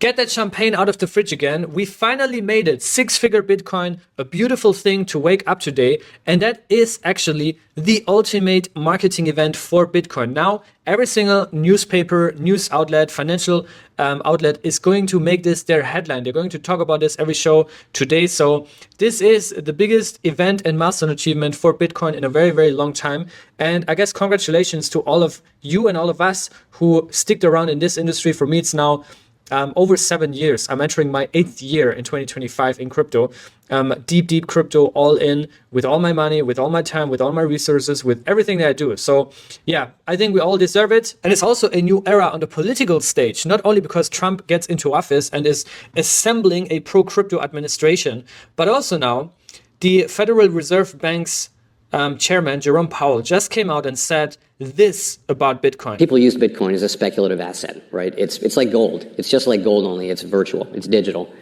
Get that champagne out of the fridge again. We finally made it. 6-figure Bitcoin, a beautiful thing to wake up today. And that is actually the ultimate marketing event for Bitcoin. Now, every single newspaper, news outlet, financial outlet is going to make this their headline. They're going to talk about this every show today. So this is the biggest event and milestone achievement for Bitcoin in a very, very long time. And I guess congratulations to all of you and all of us who sticked around in this industry. For me, it's now over 7 years. I'm entering my 8th year in 2025 in crypto. Deep crypto, all in, with all my money, with all my time, with all my resources, with everything that I do. So yeah, I think we all deserve it. And it's also a new era on the political stage, not only because Trump gets into office and is assembling a pro-crypto administration, but also now the Federal Reserve Bank's chairman, Jerome Powell, just came out and said this about Bitcoin. People use Bitcoin as a speculative asset, right? It's like gold. It's just like gold, only it's virtual. It's digital.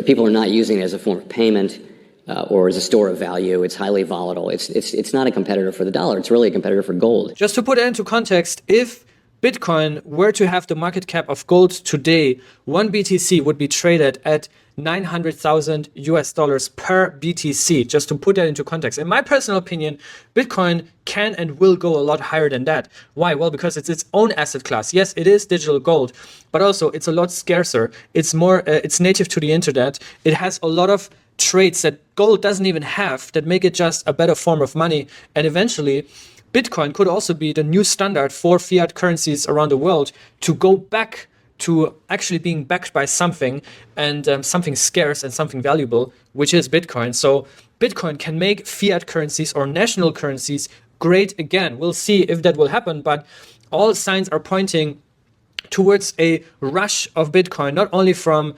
People are not using it as a form of payment or as a store of value. It's highly volatile. It's not a competitor for the dollar. It's really a competitor for gold. Just to put it into context, if Bitcoin were to have the market cap of gold today, one BTC would be traded at $900,000 US per BTC, just to put that into context. In my personal opinion, Bitcoin can and will go a lot higher than that. Why? Well, because it's its own asset class. Yes, it is digital gold, but also it's a lot scarcer. It's more, it's native to the internet. It has a lot of traits that gold doesn't even have that make it just a better form of money. And eventually, Bitcoin could also be the new standard for fiat currencies around the world to go back to actually being backed by something and something scarce and something valuable, which is Bitcoin. So Bitcoin can make fiat currencies or national currencies great again. We'll see if that will happen, but all signs are pointing towards a rush of Bitcoin, not only from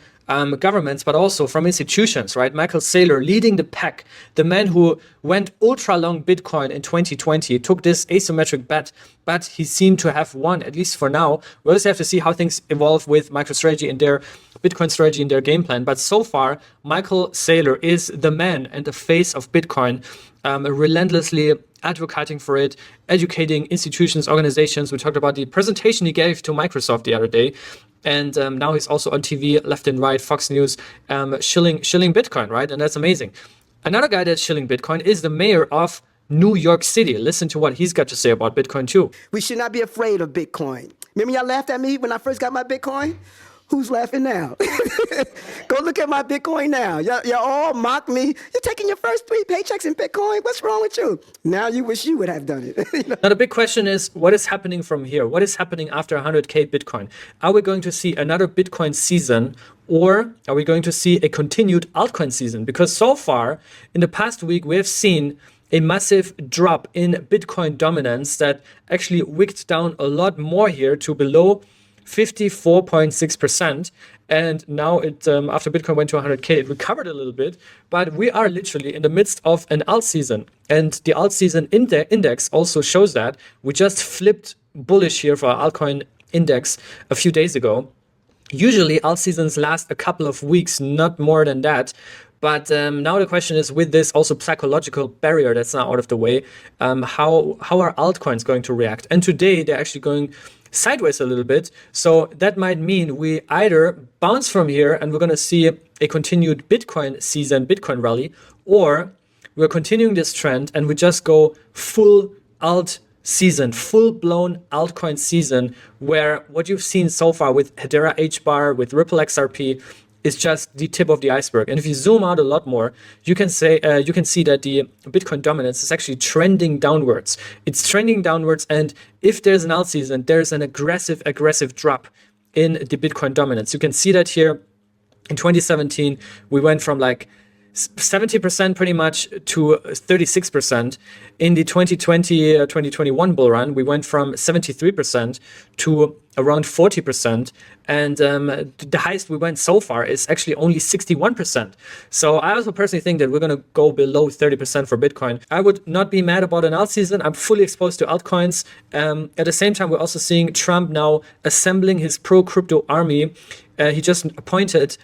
governments, but also from institutions, right? Michael Saylor leading the pack, the man who went ultra long Bitcoin in 2020, took this asymmetric bet, but he seemed to have won, at least for now. We'll just have to see how things evolve with MicroStrategy and their Bitcoin strategy and their game plan. But so far, Michael Saylor is the man and the face of Bitcoin, relentlessly advocating for it, educating institutions, organizations. We talked about the presentation he gave to Microsoft the other day. And now he's also on TV, left and right, Fox News, shilling Bitcoin, right? And that's amazing. Another guy that's shilling Bitcoin is the mayor of New York City. Listen to what he's got to say about Bitcoin too. We should not be afraid of Bitcoin. Remember y'all laughed at me when I first got my Bitcoin? Who's laughing now? Go look at my Bitcoin now. Y'all all mock me. You're taking your first 3 paychecks in Bitcoin? What's wrong with you? Now you wish you would have done it. You know? Now the big question is, what is happening from here? What is happening after 100K Bitcoin? Are we going to see another Bitcoin season, or are we going to see a continued altcoin season? Because so far, in the past week, we have seen a massive drop in Bitcoin dominance that actually wicked down a lot more here to below 54.6%. And now it after Bitcoin went to 100K, it recovered a little bit. But we are literally in the midst of an alt season. And the alt season index also shows that. We just flipped bullish here for our altcoin index a few days ago. Usually alt seasons last a couple of weeks, not more than that. But now the question is, with this also psychological barrier that's now out of the way, how are altcoins going to react? And today they're actually going sideways a little bit. So that might mean we either bounce from here and we're going to see a continued Bitcoin season, Bitcoin rally, or we're continuing this trend and we just go full alt season, full-blown altcoin season, where what you've seen so far with Hedera HBAR, with Ripple XRP, is just the tip of the iceberg. And if you zoom out a lot more, you can see that the Bitcoin dominance is actually trending downwards. It's trending downwards, and if there's an alt season, there's an aggressive drop in the Bitcoin dominance. You can see that here in 2017, we went from like 70% pretty much to 36%. In the 2020-2021 bull run, we went from 73% to around 40%. And the highest we went so far is actually only 61%. So I also personally think that we're going to go below 30% for Bitcoin. I would not be mad about an alt season. I'm fully exposed to altcoins. At the same time, we're also seeing Trump now assembling his pro-crypto army. He just appointed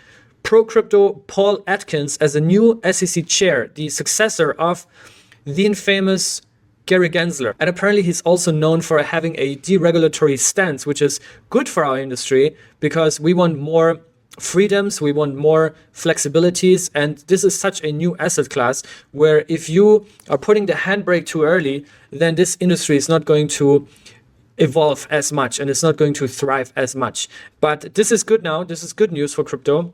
pro-crypto Paul Atkins as a new SEC chair, the successor of the infamous Gary Gensler. And apparently he's also known for having a deregulatory stance, which is good for our industry because we want more freedoms, we want more flexibilities, and this is such a new asset class where if you are putting the handbrake too early, then this industry is not going to evolve as much and it's not going to thrive as much. But this is good now. This is good news for crypto.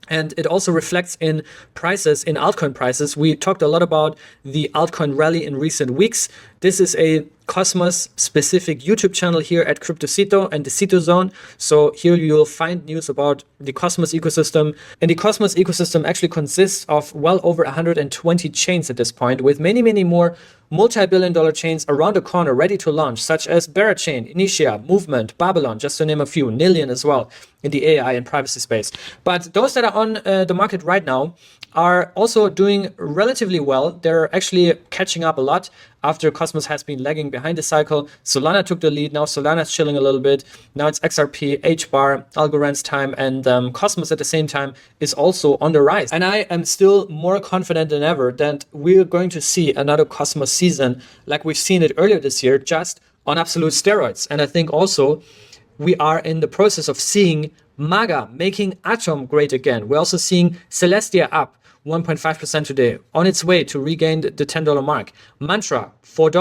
And it also reflects in prices, in altcoin prices. We talked a lot about the altcoin rally in recent weeks. This is a Cosmos specific YouTube channel here at Cryptocito and the Cito Zone. So here you'll find news about the Cosmos ecosystem. And the Cosmos ecosystem actually consists of well over 120 chains at this point, with many, many more multi-billion-dollar chains around the corner ready to launch, such as Berachain, Initia, Movement, Babylon, just to name a few, Nillion as well in the AI and privacy space. But those that are on the market right now are also doing relatively well. They're actually catching up a lot after Cosmos has been lagging behind the cycle. Solana took the lead. Now Solana's chilling a little bit. Now it's XRP, HBAR, Algorand's time, and Cosmos at the same time is also on the rise. And I am still more confident than ever that we're going to see another Cosmos season like we've seen it earlier this year, just on absolute steroids. And I think also we are in the process of seeing MAGA making Atom great again. We're also seeing Celestia up 1.5% today, on its way to regain the $10 mark. Mantra, $4.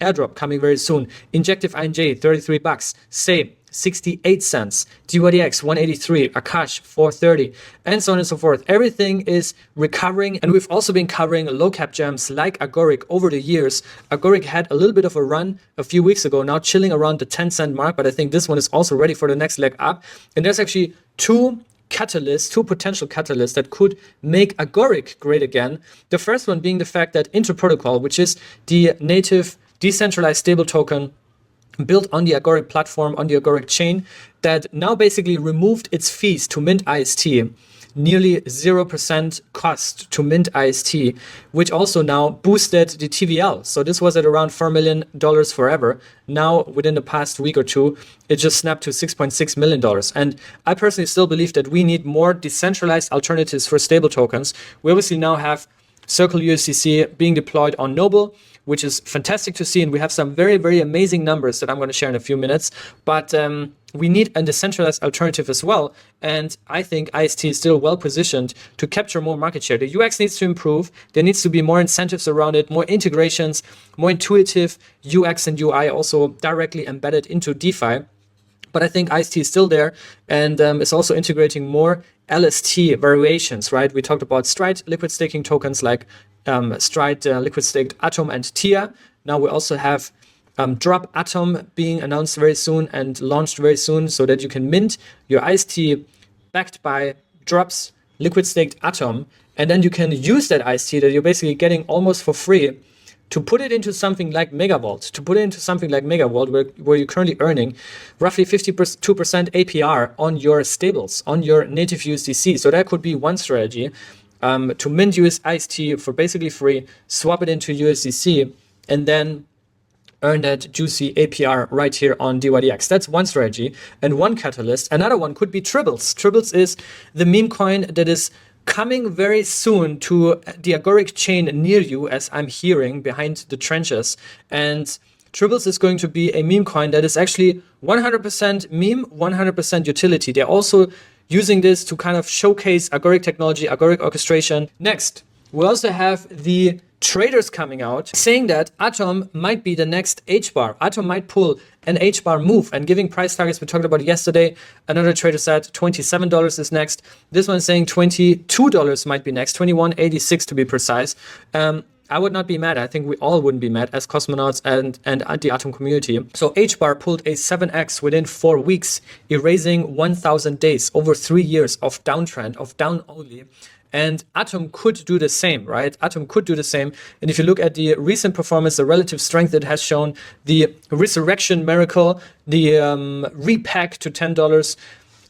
Airdrop coming very soon. Injective INJ, $33. Say, 68 cents. Dydx, 183. Akash, 430. And so on and so forth. Everything is recovering. And we've also been covering low cap gems like Agoric over the years. Agoric had a little bit of a run a few weeks ago, now chilling around the 10-cent mark. But I think this one is also ready for the next leg up. And there's actually two potential catalysts that could make Agoric great again. The first one being the fact that Inter Protocol, which is the native decentralized stable token built on the Agoric platform, on the Agoric chain, that now basically removed its fees to mint IST, nearly 0% cost to mint IST, which also now boosted the TVL. So this was at around $4 million forever. Now, within the past week or two, it just snapped to $6.6 million. And I personally still believe that we need more decentralized alternatives for stable tokens. We obviously now have Circle USDC being deployed on Noble, which is fantastic to see. And we have some very, very amazing numbers that I'm going to share in a few minutes. But we need a decentralized alternative as well. And I think IST is still well positioned to capture more market share. The UX needs to improve. There needs to be more incentives around it, more integrations, more intuitive UX and UI also directly embedded into DeFi. But I think IST is still there, and it's also integrating more LST variations, right? We talked about Stride liquid staking tokens like Stride liquid staked Atom and Tia. Now we also have Drop Atom being announced very soon and launched very soon, so that you can mint your IST backed by Drop's liquid staked Atom, and then you can use that IST that you're basically getting almost for free to put it into something like Megavolt, where you're currently earning roughly 52% APR on your stables, on your native USDC. So that could be one strategy, to mint US IST for basically free, swap it into USDC, and then earn that juicy APR right here on Dydx. That's one strategy and one catalyst. Another one could be Tribbles. Tribbles is the meme coin that is coming very soon to the Agoric chain near you, as I'm hearing behind the trenches. And Tribbles is going to be a meme coin that is actually 100% meme, 100% utility. They're also using this to kind of showcase Agoric technology, Agoric orchestration. Next, we also have the traders coming out saying that Atom might be the next HBAR. Atom might pull an HBAR move and giving price targets. We talked about it yesterday. Another trader said $27 is next. This one's saying $22 might be next, $21.86 to be precise. I would not be mad. I think we all wouldn't be mad as cosmonauts and the Atom community. So HBAR pulled a 7x within 4 weeks, erasing 1,000 days over 3 years of downtrend, of down only. And Atom could do the same, right? Atom could do the same. And if you look at the recent performance, the relative strength it has shown, the resurrection miracle, the repack to $10,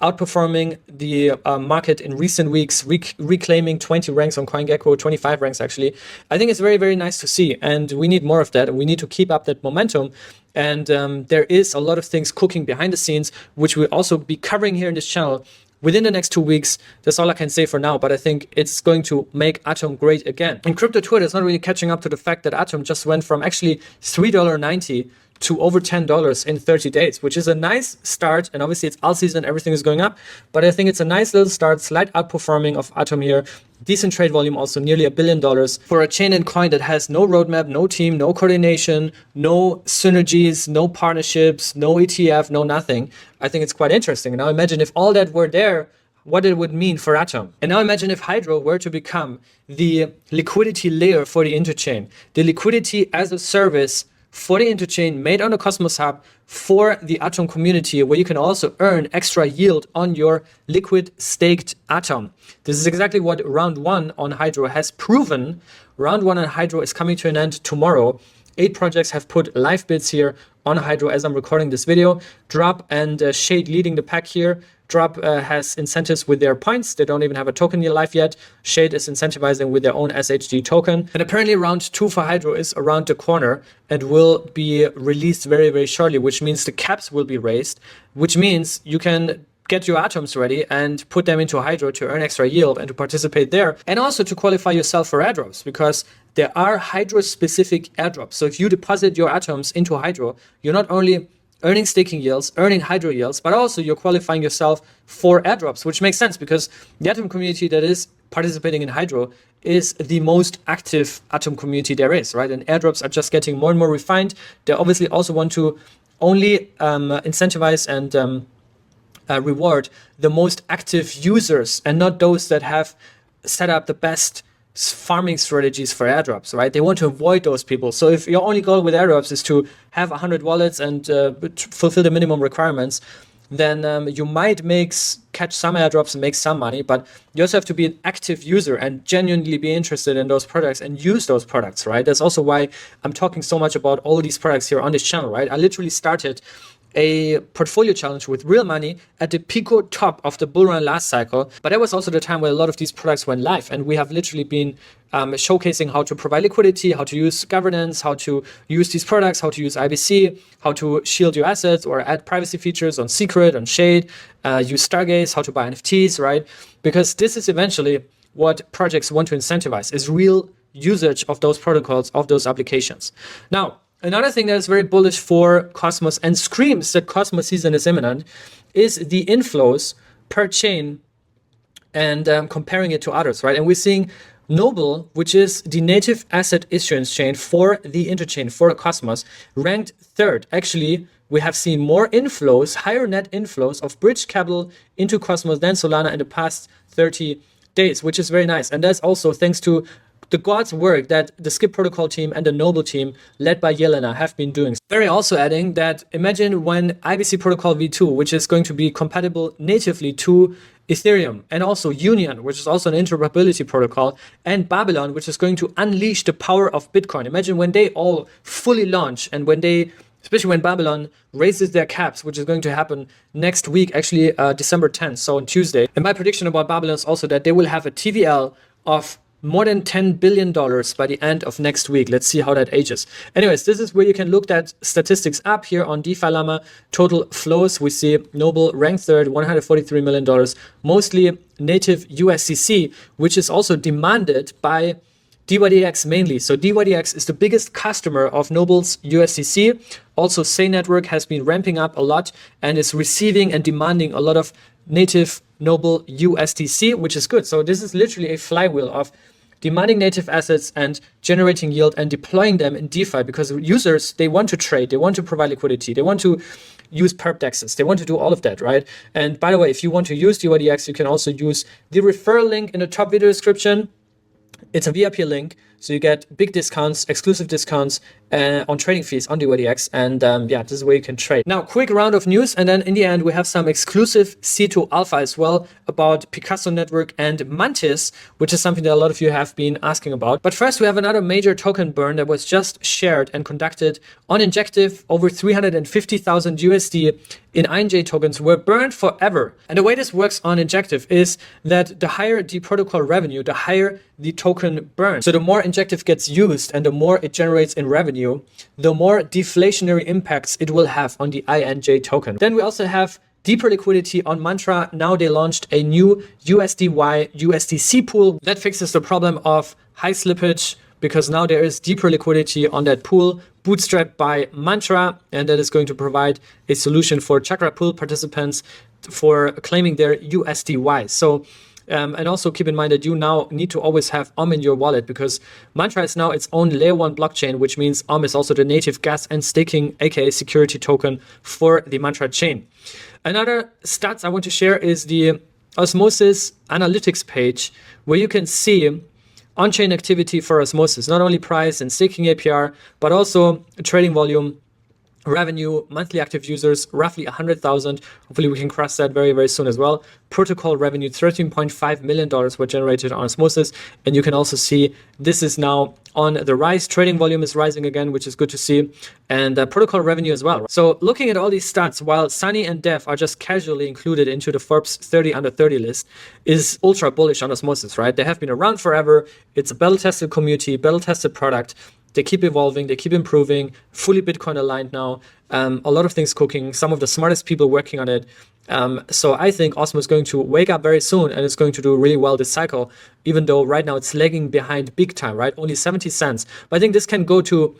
outperforming the market in recent weeks, reclaiming 20 ranks on CoinGecko, 25 ranks actually. I think it's very, very nice to see. And we need more of that. And we need to keep up that momentum. And there is a lot of things cooking behind the scenes, which we'll also be covering here in this channel within the next 2 weeks. That's all I can say for now, but I think it's going to make Atom great again. And crypto Twitter is not really catching up to the fact that Atom just went from actually $3.90 to over $10 in 30 days, which is a nice start. And obviously it's alt season, everything is going up, but I think it's a nice little start, slight outperforming of Atom here. Decent trade volume, also nearly $1 billion for a chain and coin that has no roadmap, no team, no coordination, no synergies, no partnerships, no ETF, no nothing. I think it's quite interesting. Now imagine if all that were there, what it would mean for Atom. And now imagine if Hydro were to become the liquidity layer for the interchain, the liquidity as a service for the interchain made on the Cosmos Hub for the Atom community, where you can also earn extra yield on your liquid staked Atom. This is exactly what round 1 on Hydro has proven. Round 1 on Hydro is coming to an end tomorrow. 8 projects have put live bids here on Hydro as I'm recording this video. Drop and Shade leading the pack here. Drop has incentives with their points. They don't even have a token live yet. Shade is incentivizing with their own SHD token. And apparently round 2 for Hydro is around the corner and will be released very, very shortly, which means the caps will be raised, which means you can get your atoms ready and put them into Hydro to earn extra yield and to participate there, and also to qualify yourself for airdrops, because there are Hydro specific airdrops. So if you deposit your atoms into Hydro, you're not only earning staking yields, earning Hydro yields, but also you're qualifying yourself for airdrops, which makes sense because the Atom community that is participating in Hydro is the most active Atom community there is, right? And airdrops are just getting more and more refined. They obviously also want to only incentivize and reward the most active users and not those that have set up the best farming strategies for airdrops, right? They want to avoid those people. So if your only goal with airdrops is to have 100 wallets and fulfill the minimum requirements, then you might catch some airdrops and make some money, but you also have to be an active user and genuinely be interested in those products and use those products, right? That's also why I'm talking so much about all these products here on this channel, right? I literally started a portfolio challenge with real money at the Pico top of the bull run last cycle. But that was also the time where a lot of these products went live. And we have literally been showcasing how to provide liquidity, how to use governance, how to use these products, how to use IBC, how to shield your assets or add privacy features on Secret, on Shade, use Stargaze, how to buy NFTs, right? Because this is eventually what projects want to incentivize, is real usage of those protocols, of those applications. Now, another thing that is very bullish for Cosmos and screams that Cosmos season is imminent is the inflows per chain and comparing it to others, right? And we're seeing Noble, which is the native asset issuance chain for the interchain for Cosmos, ranked 3rd. Actually, we have seen more inflows, higher net inflows of bridge capital into Cosmos than Solana in the past 30 days, which is very nice. And that's also thanks to the God's work that the Skip Protocol team and the Noble team led by Yelena have been doing. Very also adding that imagine when IBC Protocol v2, which is going to be compatible natively to Ethereum, and also Union, which is also an interoperability protocol, and Babylon, which is going to unleash the power of Bitcoin. Imagine when they all fully launch and when they, especially when Babylon raises their caps, which is going to happen next week, actually December 10th, so on Tuesday. And my prediction about Babylon is also that they will have a TVL of more than $10 billion by the end of next week. Let's see how that ages. Anyways, this is where you can look that statistics up here on DeFi Llama. Total flows, we see Noble ranked 3rd, $143 million, mostly native USDC, which is also demanded by Dydx mainly. So Dydx is the biggest customer of Noble's USDC. Also, Say Network has been ramping up a lot and is receiving and demanding a lot of native Noble USDC, which is good. So this is literally a flywheel of demanding native assets and generating yield and deploying them in DeFi, because users, they want to trade, they want to provide liquidity, they want to use perp dexes, they want to do all of that, right? And by the way, if you want to use Dydx, you can also use the referral link in the top video description. It's a VIP link, so you get big discounts, exclusive discounts on trading fees on Dydx, and yeah, this is where you can trade. Now, quick round of news, and then in the end, we have some exclusive C2 alpha as well about Picasso Network and Mantis, which is something that a lot of you have been asking about. But first, we have another major token burn that was just shared and conducted on Injective. Over 350,000 USD in INJ tokens were burned forever. And the way this works on Injective is that the higher the protocol revenue, the higher the token burn. So the more Injective gets used and the more it generates in revenue, the more deflationary impacts it will have on the INJ token. Then we also have deeper liquidity on Mantra. Now they launched a new USDY USDC pool that fixes the problem of high slippage, because now there is deeper liquidity on that pool, bootstrapped by Mantra, and that is going to provide a solution for Chakra pool participants for claiming their USDY. So and also keep in mind that you now need to always have in your wallet, because Mantra is now its own layer 1 blockchain, which means is also the native gas and staking, aka security token for the Mantra chain. Another stats I want to share is the Osmosis analytics page, where you can see on-chain activity for Osmosis, not only price and staking APR, but also trading volume, revenue, monthly active users, roughly 100,000. Hopefully we can cross that very, very soon as well. Protocol revenue, $13.5 million were generated on Osmosis. And you can also see this is now on the rise. Trading volume is rising again, which is good to see. And protocol revenue as well. So looking at all these stats, while Sunny and Dev are just casually included into the Forbes 30 under 30 list, is ultra bullish on Osmosis, right? They have been around forever. It's a battle-tested community, battle-tested product. They keep evolving, they keep improving, fully Bitcoin aligned now, a lot of things cooking, some of the smartest people working on it. So I think Osmo is going to wake up very soon and it's going to do really well this cycle, even though right now it's lagging behind big time, right? Only 70 cents. But I think this can go to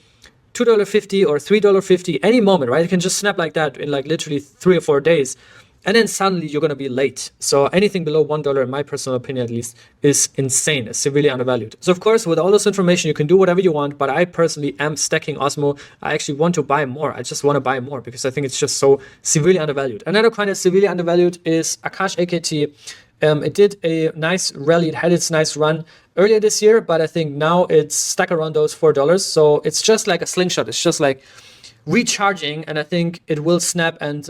$2.50 or $3.50 any moment, right? It can just snap like that in like literally 3 or 4 days. And then suddenly you're going to be late. So anything below $1, in my personal opinion at least, is insane. It's severely undervalued. So of course, with all this information, you can do whatever you want. But I personally am stacking Osmo. I actually want to buy more. I just want to buy more because I think it's just so severely undervalued. Another coin that's severely undervalued is Akash AKT. It did a nice rally. It had its nice run earlier this year, but I think now it's stuck around those $4. So it's just like a slingshot. It's just like recharging, and I think it will snap and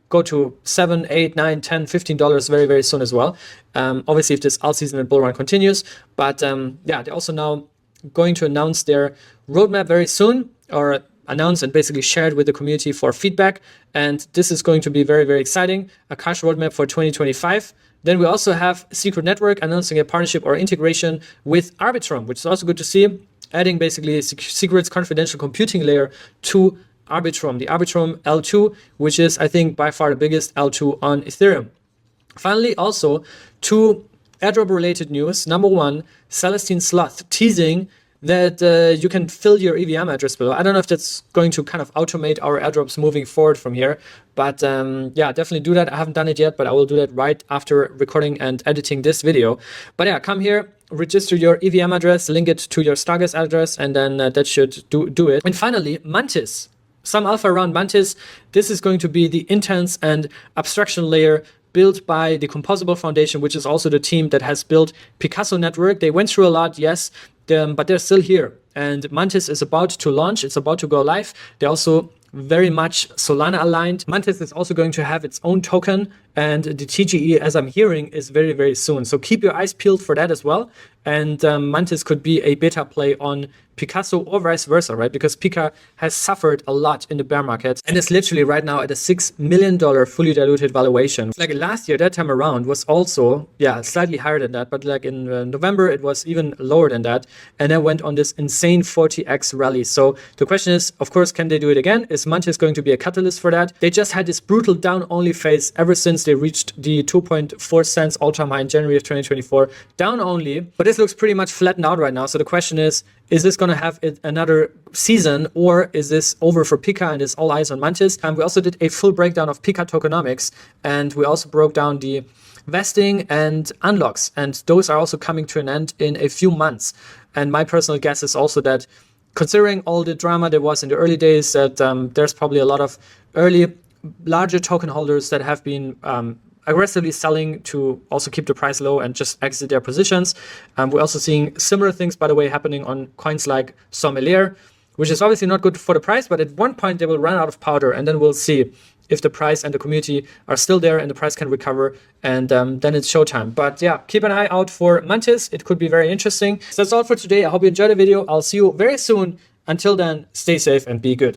go to $7, $8, $9, $10, $15 very, very soon as well. Obviously, if this alt season and bull run continues, but yeah, they're also now going to announce their roadmap very soon, or announce and basically share it with the community for feedback. And this is going to be very, very exciting. Akash roadmap for 2025. Then we also have Secret Network announcing a partnership or integration with Arbitrum, which is also good to see, adding basically a secrets confidential computing layer to Arbitrum, the Arbitrum L2, which is, I think, by far the biggest L2 on Ethereum. Finally, also, 2 airdrop-related news. Number 1, Celestine Sloth teasing that you can fill your EVM address below. I don't know if that's going to kind of automate our airdrops moving forward from here, but yeah, definitely do that. I haven't done it yet, but I will do that right after recording and editing this video. But yeah, come here, register your EVM address, link it to your Stargaze address, and then that should do it. And finally, Mantis. Some alpha around Mantis. This is going to be the intense and abstraction layer built by the Composable Foundation, which is also the team that has built Picasso network. They went through a lot, yes, but they're still here. And Mantis is about to launch. It's about to go live. They're also very much Solana aligned. Mantis is also going to have its own token, and the TGE, as I'm hearing, is very, very soon. So keep your eyes peeled for that as well. And Mantis could be a beta play on Picasso or vice versa, right? Because Pika has suffered a lot in the bear market and is literally right now at a $6 million fully diluted valuation. Like last year, that time around was also, yeah, slightly higher than that. But like in November, it was even lower than that. And then went on this insane 40x rally. So the question is, of course, can they do it again? Is Mantis going to be a catalyst for that? They just had this brutal down only phase ever since they reached the 2.4 cents all-time high in January of 2024. Down only, but this looks pretty much flattened out right now. So the question is this going to have another season, or is this over for Pika and is all eyes on Mantis? And we also did a full breakdown of Pika tokenomics, and we also broke down the vesting and unlocks, and those are also coming to an end in a few months. And my personal guess is also that, considering all the drama there was in the early days, that there's probably a lot of early larger token holders that have been aggressively selling to also keep the price low and just exit their positions. We're also seeing similar things, by the way, happening on coins like Sommelier, which is obviously not good for the price, but at one point they will run out of powder, and then we'll see if the price and the community are still there and the price can recover, and then it's showtime. But yeah, keep an eye out for Mantis. It could be very interesting. So that's all for today. I hope you enjoyed the video. I'll see you very soon. Until then, stay safe and be good.